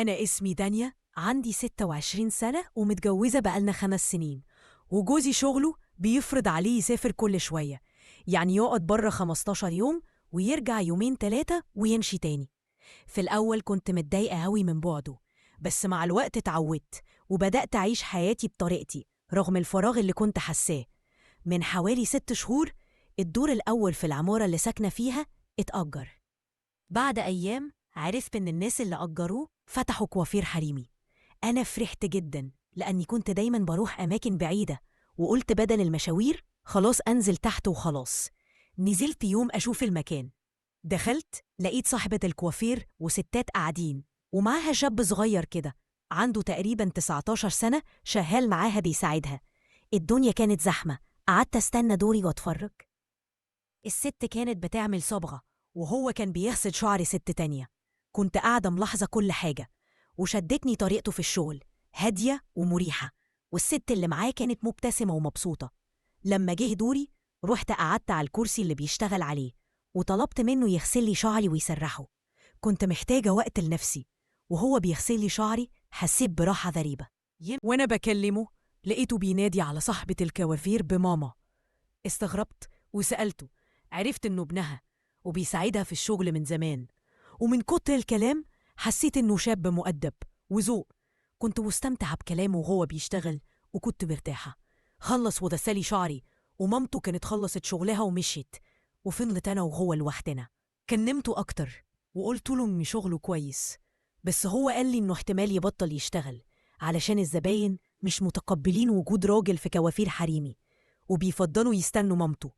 أنا اسمي دانيا، عندي 26 سنة ومتجوزة بقالنا 5 سنين، وجوزي شغله بيفرض عليه يسافر كل شوية، يعني يقعد بره 15 يوم ويرجع يومين 3 ويمشي تاني. في الأول كنت متضايقة أوي من بعده، بس مع الوقت اتعودت وبدأت أعيش حياتي بطريقتي رغم الفراغ اللي كنت حاساه. من حوالي 6 شهور الدور الأول في العمارة اللي ساكنة فيها اتأجر. بعد أيام عرفت إن الناس اللي أجروه فتحوا كوافير حريمي. أنا فرحت جدا لأني كنت دايما بروح أماكن بعيدة، وقلت بدل المشاوير خلاص أنزل تحت وخلاص. نزلت يوم أشوف المكان، دخلت لقيت صاحبة الكوافير وستات قاعدين ومعاها شاب صغير كده عنده تقريبا 19 سنة شغال معاها بيساعدها. الدنيا كانت زحمة، قعدت استنى دوري واتفرج. الست كانت بتعمل صبغة وهو كان بيغسل شعر ست تانية. كنت قاعدة ملاحظة كل حاجة، وشدتني طريقته في الشغل، هادية ومريحة، والست اللي معاه كانت مبتسمة ومبسوطة. لما جه دوري رحت قعدت على الكرسي اللي بيشتغل عليه وطلبت منه يغسل لي شعري ويسرحه. كنت محتاجة وقت لنفسي، وهو بيغسل لي شعري حسيت براحة غريبة. وأنا بكلمه لقيته بينادي على صاحبة الكوافير بماما. استغربت وسألته، عرفت إنه ابنها وبيساعدها في الشغل من زمان، ومن كتر الكلام حسيت إنه شاب مؤدب وذوق. كنت مستمتعة بكلامه وهو بيشتغل وكنت مرتاحة. خلص وغسلي شعري ومامته كانت خلصت شغلها ومشيت، وفضلت أنا وهو لوحدنا. كلمته أكتر وقلت له إن شغله كويس، بس هو قال لي إنه احتمال يبطل يشتغل علشان الزباين مش متقبلين وجود راجل في كوافير حريمي وبيفضلوا يستنوا مامته.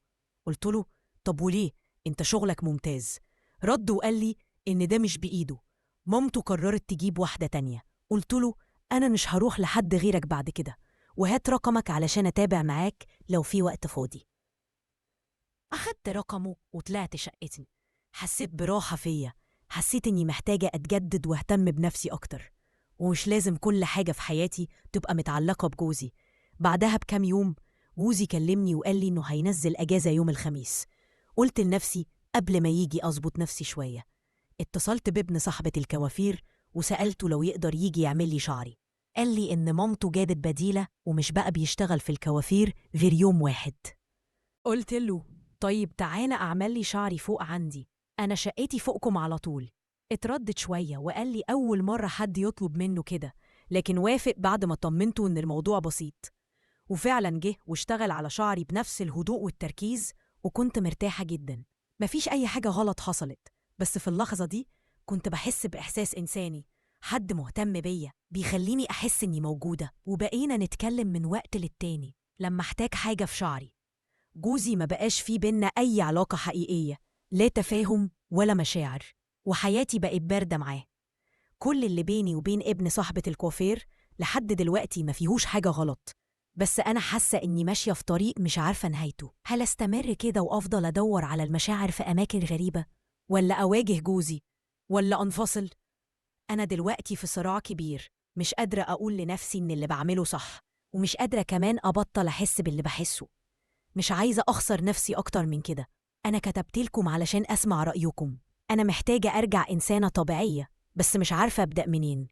قلت له طب وليه؟ انت شغلك ممتاز. رد وقال لي ان ده مش بإيده، مامته قررت تجيب واحدة تانية. قلت له انا مش هروح لحد غيرك بعد كده، وهات رقمك علشان اتابع معاك لو في وقت فاضي. أخدت رقمه وطلعت شقتي. حسيت براحة فيا، حسيت إني محتاجة أتجدد واهتم بنفسي أكتر، ومش لازم كل حاجة في حياتي تبقى متعلقة بجوزي. بعدها بكام يوم جوزي كلمني وقال لي إنه هينزل أجازة يوم الخميس. قلت لنفسي قبل ما يجي أظبط نفسي شوية. اتصلت بابن صاحبة الكوافير وسألته لو يقدر يجي يعمل لي شعري. قال لي إن مامته جابت بديلة ومش بقى بيشتغل في الكوافير غير يوم واحد. قلت له طيب تعالى أعمل لي شعري فوق عندي، أنا شقتي فوقكم على طول. اتردد شوية وقال لي أول مرة حد يطلب منه كده، لكن وافق بعد ما طمنته إن الموضوع بسيط. وفعلا جه واشتغل على شعري بنفس الهدوء والتركيز، وكنت مرتاحة جدا. مفيش أي حاجة غلط حصلت، بس في اللحظة دي كنت بحس بإحساس إنساني، حد مهتم بيا بيخليني أحس إني موجودة. وبقينا نتكلم من وقت للتاني لما احتاج حاجة في شعري. جوزي ما بقاش في بينا أي علاقة حقيقية، لا تفاهم ولا مشاعر، وحياتي بقت باردة معاه. كل اللي بيني وبين ابن صاحبة الكوافير لحد دلوقتي ما فيهوش حاجة غلط، بس أنا حاسة إني ماشية في طريق مش عارفة نهايته. هل أستمر كده وأفضل أدور على المشاعر في أماكن غريبة، ولا أواجه جوزي، ولا أنفصل؟ أنا دلوقتي في صراع كبير، مش قادرة أقول لنفسي إن اللي بعمله صح، ومش قادرة كمان أبطل أحس باللي بحسه. مش عايزة أخسر نفسي أكتر من كده. أنا كتبتلكم علشان أسمع رأيكم. أنا محتاجة أرجع إنسانة طبيعية، بس مش عارفة أبدأ منين.